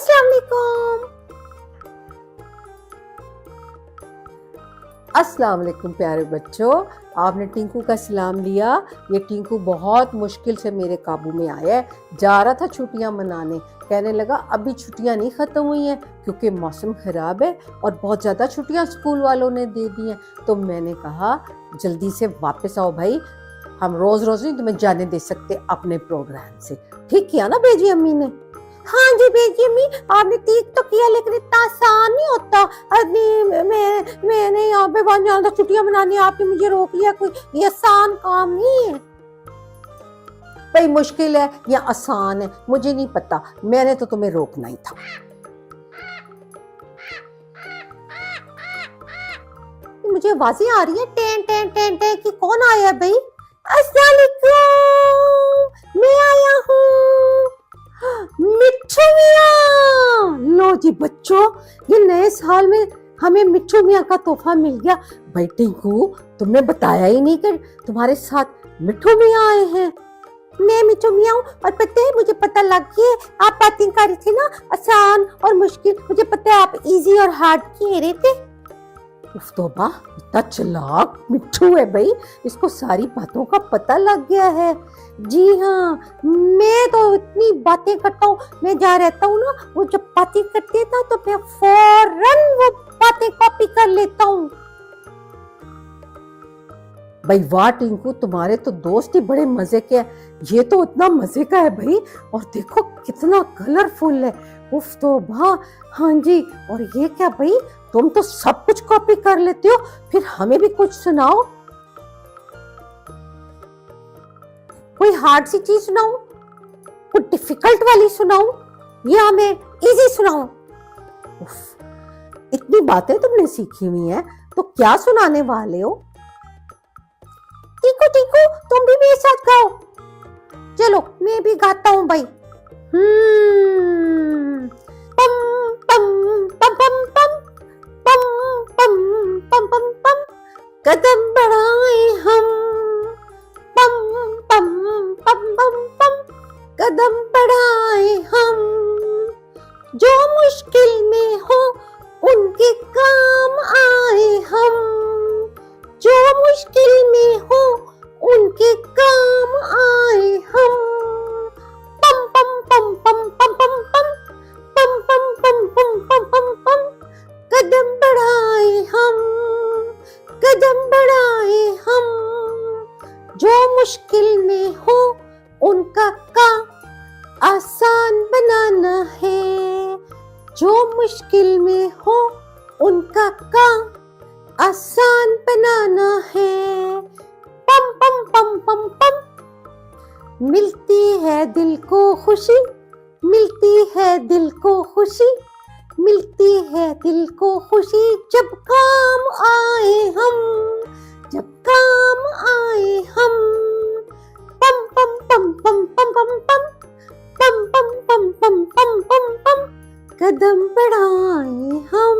अस्सलाम वालेकुम। अस्सलाम वालेकुम प्यारे बच्चों, आपने टिंकू का सलाम लिया। ये टिंकू बहुत मुश्किल से मेरे काबू में आया है। जा रहा था छुट्टियां मनाने, कहने लगा अभी छुट्टियां नहीं ख़त्म हुई हैं क्योंकि मौसम ख़राब है और बहुत ज़्यादा छुट्टियां स्कूल वालों ने दे दी हैं। तो मैंने कहा जल्दी से वापस आओ भाई, हम रोज़ रोज़ नहीं तुम्हें जाने दे सकते अपने प्रोग्राम से। ठीक किया ना बेजी अम्मी ने? हाँ जी बेजी अम्मी, आपने ठीक तो किया, लेकिन इतना आसान नहीं होता। मैंने यहाँ पे वहाँ जाना था छुट्टियां मनानी, आपने मुझे रोक लिया। कोई ये आसान काम नहीं है भाई, मुश्किल है या आसान है मुझे नहीं पता, मैंने तो तुम्हें रोकना ही था। मुझे आवाजें आ रही है टें टें टें टें कि कौन आया है भाई? अस्सलाम वालेकुम, मैं आया हूँ मिट्ठू मियाँ। लो जी बच्चों, ये नए साल में हमें मिट्ठू मियाँ का तोहफा मिल गया। भाई टिंकू, तुमने बताया ही नहीं कि तुम्हारे साथ मिट्ठू मियाँ आए हैं। मैं मिट्ठू मियाँ हूँ और पता है मुझे पता लग गया, आप बातें कर रही थी ना आसान और मुश्किल, मुझे पता है आप इजी और हार्ड कह रहे थे। उफ तौबा, इतना चालाक मिट्ठू है भाई, इसको सारी बातों का पता लग गया है। जी हाँ, मैं तो इतनी बातें करता हूँ, मैं जहाँ रहता हूँ ना, वो जब बातें करते हैं ना तो मैं फौरन वो बातें कॉपी कर लेता हूँ। भाई वाह टिंकू, तुम्हारे तो दोस्त ही बड़े मजे के हैं। ये तो इतना मजे का है भाई, और देखो कितना कलरफुल है। उफ तौबा, हाँ जी। और ये क्या भाई, तुम तो सब कुछ कॉपी कर लेते हो, फिर हमें भी कुछ सुनाओ। कोई हार्ड सी चीज सुनाओ, कोई डिफिकल्ट वाली सुनाओ, या हमें इजी सुनाओ। उफ, इतनी बातें तुमने सीखी हुई हैं, तो क्या सुनाने वाले हो? टीकू टीकू, तुम भी मेरे साथ गाओ। चलो मैं भी गाता हूँ भाई। पम पम पम पम पम पम पम पम पम पम, कदम बढ़ाए हम, पम पम पम पम पम, कदम बढ़ाए हम, जो मुश्किल में हो उनके काम आए हम, जो मुश्किल में हो उनके काम आए हम, पम पम पम पम पम पम पम, पम पम पम पम पम पम पम, कदम बढ़ाए हम, कदम बढ़ाए हम, जो मुश्किल में हो उनका काम आसान बनाना है, जो मुश्किल में हो उनका काम आसान बनाना है, पम पम पम पम पम, मिलती है दिल को खुशी, मिलती है दिल को खुशी, मिलती है दिल को खुशी, जब काम आए हम, जब काम आए हम, पम पम पम पम पम पम पम, पम पम पम पम पम पम पम, कदम बढ़ाए हम।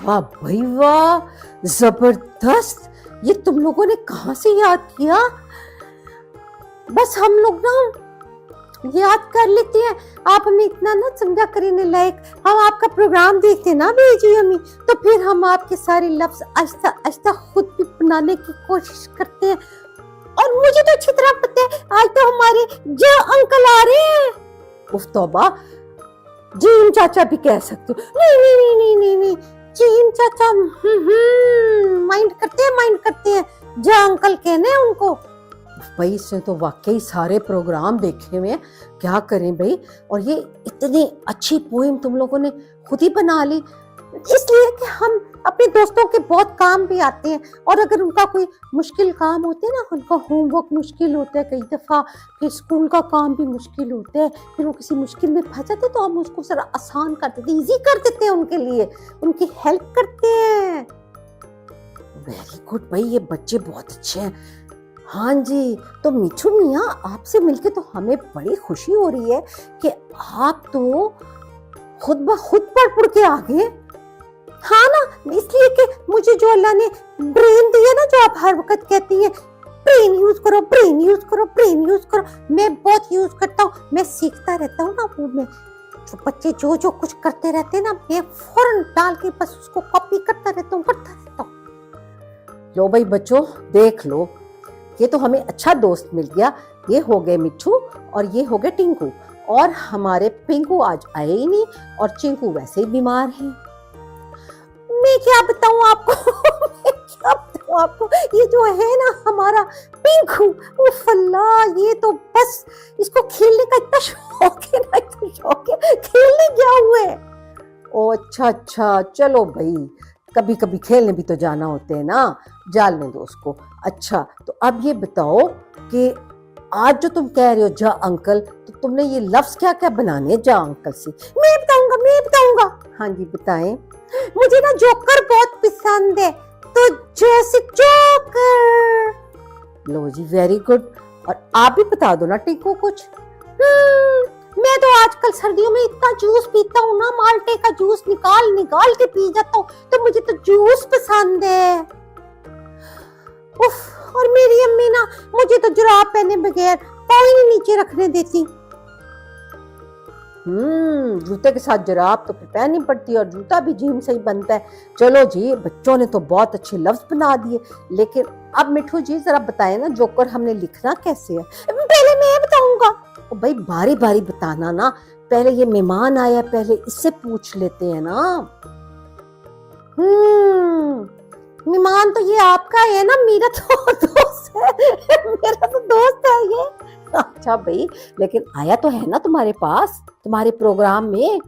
वाह भाई वाह, जबरदस्त। ये तुम लोगों ने कहाँ से याद किया? बस हम लोग ना याद कर लेते हैं, आप हमें इतना ना समझा करने लायक। हम आपका प्रोग्राम देखते ना बेजी अम्मी, तो फिर हम आपके सारे लफ्ज आहिस्ता आहिस्ता खुद भी बनाने की कोशिश करते हैं। और मुझे तो अच्छी तरह पता है, आज तो हमारे जो अंकल आ रहे हैं। उफ तौबा, जीन चाचा भी कह सकते हो। नहीं नहीं नहीं नहीं नहीं, नहीं। जीन चाचा माइंड करते हैं, जो अंकल कहने हैं उनको। भाई इसने तो वाकई सारे प्रोग्राम देखे हुए हैं, क्या करें भाई। और ये इतनी अच्छी पोएम तुम लोगों ने खुद ही बना ली, इसलिए कि हम अपने दोस्तों के बहुत काम भी आते हैं। और अगर उनका कोई मुश्किल काम होते हैं ना, उनका होमवर्क मुश्किल होता है, कई दफ़ा कि स्कूल का काम भी मुश्किल होता है, फिर वो किसी मुश्किल में फंस जाते तो हम उसको जरा आसान कर देते, ईजी कर देते हैं उनके लिए, उनकी हेल्प करते हैं। वेरी गुड भाई, ये बच्चे बहुत अच्छे हैं। हाँ जी, तो मिट्ठू मियाँ आपसे मिलके तो हमें बड़ी खुशी हो रही है कि आप तो खुद ब खुद पढ़ के आ गए। हाँ ना, इसलिए कि मुझे जो अल्लाह ने ब्रेन दिया ना, जो आप हर वक्त कहती हैं ब्रेन यूज करो, ब्रेन यूज करो, ब्रेन यूज करो। मैं बहुत यूज करता हूँ, मैं सीखता रहता हूँ ना, वो मैं जो बच्चे जो कुछ करते रहते हैं ना, मैं फौरन डाल के बस उसको कॉपी करता रहता हूँ। लो भाई बच्चों, देख लो, ये तो हमें अच्छा दोस्त मिल गया। ये हो गए मिट्ठू और ये हो गए टिंकू, और हमारे पिंकू आज आए ही नहीं, और चिंकू वैसे ही बीमार है। मैं क्या बताऊं आपको मैं क्या बताऊं आपको, ये जो है ना हमारा पिंकू, उफ अल्लाह, ये तो बस इसको खेलने का इतना शौक है ना, इतना शौक है, खेलने गया हुआ है। ओ अच्छा, चलो भाई, कभी कभी खेलने भी तो जाना होते हैं ना, जालने दो उसको। अच्छा, तो अब ये बताओ कि आज जो तुम कह रहे हो जा अंकल, तो तुमने ये लफ्ज क्या क्या बनाने जा अंकल से? मैं बताऊंगा। हाँ जी बताएं। मुझे ना जोकर बहुत पसंद है, तो जैसे जोकर। लो जी, वेरी गुड। और आप भी बता दो ना टिंकू कुछ। मैं तो आजकल सर्दियों में इतना जूस पीता हूँ ना, माल्टे का जूस निकाल के पी जाता हूँ, तो मुझे तो जूस पसंद है। उफ, और मेरी अम्मी ना मुझे तो जुराब पहने बगैर पाँव ही नहीं नीचे रखने देती। जूते के साथ जुराब तो फिर पहननी पड़ती है, और जूता भी जीम से ही बनता है। चलो जी, बच्चों ने तो बहुत अच्छे लफ्ज बना दिए, लेकिन अब मिठू जी जरा बताएं ना, जोकर हमने लिखना कैसे है? पहले मैं बताऊंगा। भाई बारी बारी बताना ना, पहले ये मेहमान आया, पहले इससे पूछ लेते हैं ना। मेहमान तो ये आपका है ना, मेरा तो दोस्त है, मेरा तो दोस्त है ये। अच्छा भाई, लेकिन आया तो है ना तुम्हारे पास, तुम्हारे प्रोग्राम में।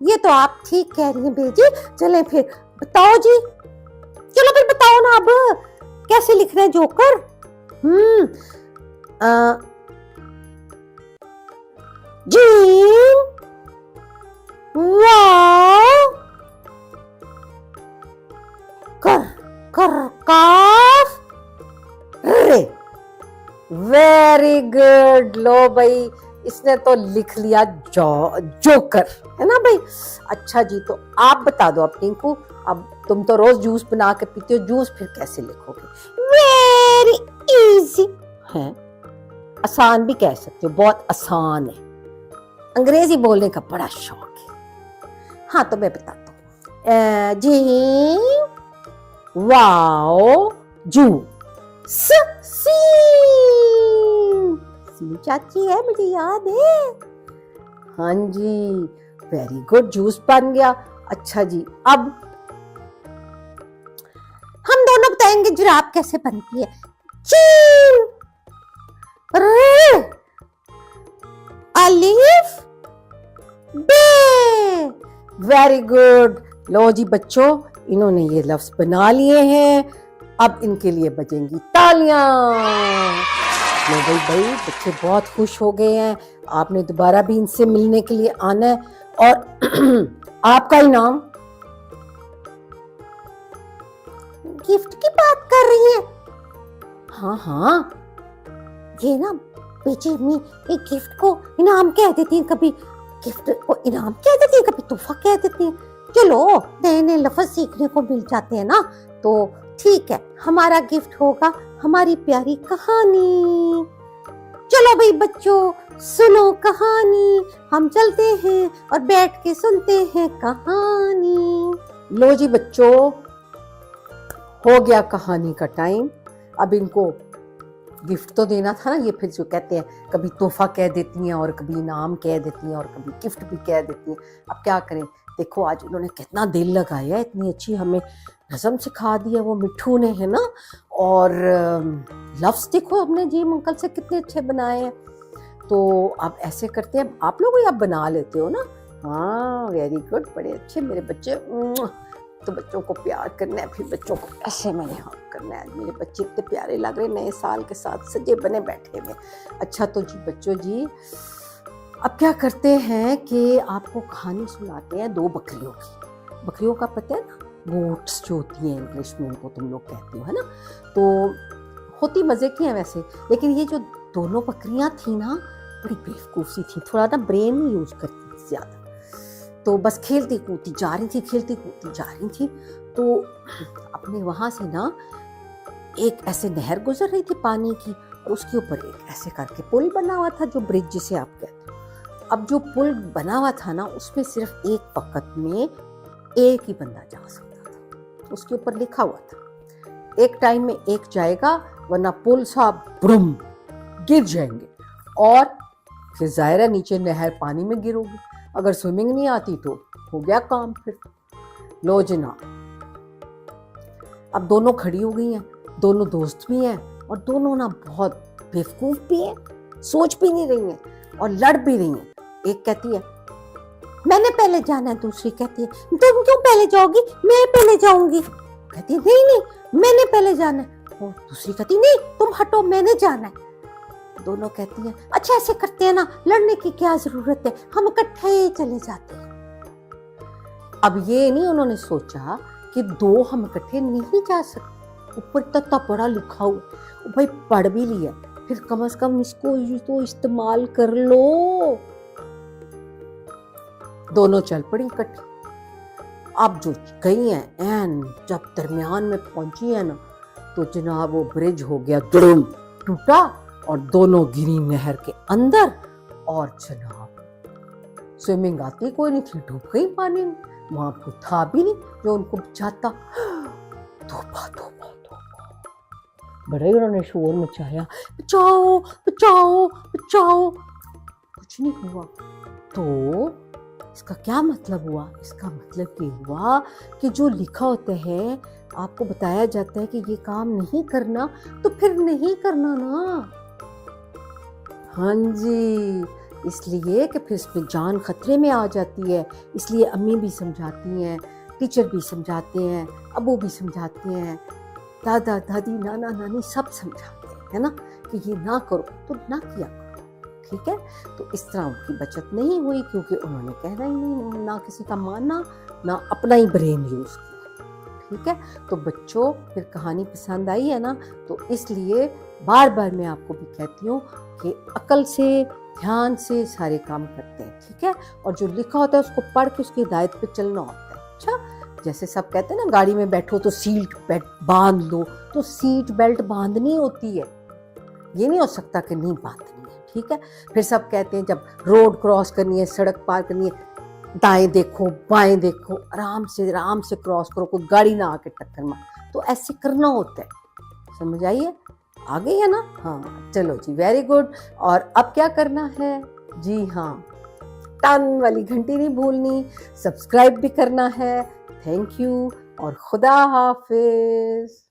ये तो आप ठीक कह रही हैं बेजी। चले फिर बताओ जी, चलो फिर बताओ ना अब कैसे लिख रहे हैं जोकर। जीम, वाव, कर काफ, रे। Very good. लो भाई, इसने तो लिख लिया जोकर, है ना भाई। अच्छा जी, तो आप बता दो अब टिंकू, अब तुम तो रोज जूस बना के पीते हो, जूस फिर कैसे लिखोगे? वेरी इजी है, आसान भी कह सकते हो, बहुत आसान है। अंग्रेजी बोलने का बड़ा शौक है। हाँ तो मैं बताता हूँ। जी, वाओ, जू, सी चाची है, मुझे याद है। हाँ जी, वेरी गुड, जूस बन गया। अच्छा जी, अब हम दोनों बताएंगे जुराब कैसे बनती है। चीन, रे, अलिफ, बे। Very good. लो जी बच्चों, इन्होंने ये लफ्ज बना लिए हैं, अब इनके लिए बजेंगी तालियां। लो भाई, बच्चे बहुत खुश हो गए हैं। आपने दोबारा भी इनसे मिलने के लिए आना है, और आपका इनाम गिफ्ट की बात कर रही है। हाँ, ये ना बेची अम्मी एक गिफ्ट को इनाम कह देती है, कभी गिफ्ट को इनाम कह देती है, कभी तोहफा कह देती है। चलो, नए नए लफ्ज सीखने को मिल जाते हैं ना, तो ठीक है, हमारा गिफ्ट होगा हमारी प्यारी कहानी। चलो भाई बच्चों, सुनो कहानी, हम चलते हैं और बैठ के सुनते हैं कहानी। लो जी बच्चों, हो गया कहानी का टाइम। अब इनको गिफ्ट तो देना था ना, ये फिर जो कहते हैं कभी तोहफा कह देती हैं, और कभी इनाम कह देती हैं, और कभी गिफ्ट भी कह देती हैं। अब क्या करें, देखो आज इन्होंने कितना दिल लगाया, इतनी अच्छी हमें नज़म सिखा दी है वो मिठू ने, है ना। और लफ्ज़ देखो हमने जी अंकल से कितने अच्छे बनाए हैं। तो अब ऐसे करते हैं, आप लोग भी आप बना लेते हो ना। हाँ, वेरी गुड, बड़े अच्छे मेरे बच्चे। तो बच्चों को प्यार करना है, फिर बच्चों को ऐसे मैंने हाँ करना है। मेरे बच्चे इतने प्यारे लग रहे, नए साल के साथ सजे बने बैठे हुए। अच्छा तो जी बच्चों जी, अब क्या करते हैं कि आपको कहानी सुनाते हैं दो बकरियों की। बकरियों का पता है ना, गोट्स जो होती हैं इंग्लिश में, उनको तुम लोग कहते हो, है ना। तो होती मज़े की हैं वैसे, लेकिन ये जो दोनों बकरियां थी ना, बड़ी बेवकूफ़ सी थी, थोड़ा ना ब्रेन नहीं यूज़ करती थी ज़्यादा। तो बस खेलती कूदती जा रही थी, खेलती कूदती जा रही थी। तो अपने वहां से ना एक ऐसे नहर गुजर रही थी पानी की, और उसके ऊपर एक ऐसे करके पुल बना हुआ था, जो ब्रिज जिसे आप कहते हो। अब जो पुल बना हुआ था ना, उसमें सिर्फ एक वक्त में एक ही बंदा जा सकता था। उसके ऊपर लिखा हुआ था एक टाइम में एक जाएगा, वरना पुल साहब ब्रुम गिर जाएंगे, और फिर जाहिर नीचे नहर पानी में गिरोगे। अगर स्विमिंग नहीं आती तो हो गया काम। फिर लो जनाब, अब दोनों खड़ी हो गई हैं, दोनों दोस्त भी हैं, और दोनों ना बहुत बेवकूफ भी हैं, सोच भी नहीं रही हैं और लड़ भी रही हैं। एक कहती है मैंने पहले जाना है, दूसरी कहती है तुम क्यों पहले जाओगी, मैं पहले जाऊंगी। कहती है नहीं नहीं मैंने पहले जाना है, और दूसरी कहती नहीं तुम हटो मैंने जाना है। दोनों कहती हैं अच्छा ऐसे करते हैं ना, लड़ने की क्या जरूरत है, हम इकट्ठे ही चले जाते हैं। अब ये नहीं उन्होंने सोचा कि दो हम इकट्ठे नहीं जा सकते, ऊपर तत्ता पड़ा लिखा हुआ, भाई पढ़ भी लिया, फिर कम से कम इसको तो इस्तेमाल कर लो। दोनों चल पड़ी इकट्ठी। अब जो गई हैं एन जब दरमियान में पहुंची है ना, तो जनाब वो ब्रिज हो गया दुड़ुम टूटा, और दोनों गिरी नहर के अंदर। और जनाब स्विमिंग आती कोई नहीं थी, डूब गई पानी में, वहां को था भी नहीं जो उनको बचाता। तौबा तौबा तौबा, बड़े उन्होंने शोर मचाया बचाओ बचाओ बचाओ, कुछ नहीं हुआ। तो इसका क्या मतलब हुआ? इसका मतलब ये हुआ कि जो लिखा होता है, आपको बताया जाता है कि ये काम नहीं करना, तो फिर नहीं करना ना। हाँ जी, इसलिए कि फिर इसमें जान खतरे में आ जाती है। इसलिए अम्मी भी समझाती हैं, टीचर भी समझाते हैं, अबू भी समझाते हैं, दादा दादी नाना नानी सब समझाते हैं, है ना, कि ये ना करो तो ना किया करो। ठीक है, तो इस तरह उनकी बचत नहीं हुई, क्योंकि उन्होंने कहना ही नहीं, ना किसी का मानना, ना अपना ही ब्रेन यूज किया। ठीक है, तो बच्चों फिर कहानी पसंद आई है ना, तो इसलिए बार बार मैं आपको भी कहती हूँ कि अकल से ध्यान से सारे काम करते हैं। ठीक है, और जो लिखा होता है उसको पढ़ के उसकी हिदायत पे चलना होता है। अच्छा, जैसे सब कहते हैं ना गाड़ी में बैठो तो सीट बेल्ट बांध लो, तो सीट बेल्ट बांधनी होती है, ये नहीं हो सकता कि नहीं बांधनी है। ठीक है, फिर सब कहते हैं जब रोड क्रॉस करनी है, सड़क पार करनी है, दाएं देखो बाएं देखो, आराम से क्रॉस करो, कोई गाड़ी ना आके टक्कर मार, तो ऐसे करना होता है। समझ आइए, आ गई है ना? हाँ चलो जी, वेरी गुड। और अब क्या करना है जी? हाँ, टन वाली घंटी नहीं भूलनी, सब्सक्राइब भी करना है। थैंक यू और खुदा हाफिज।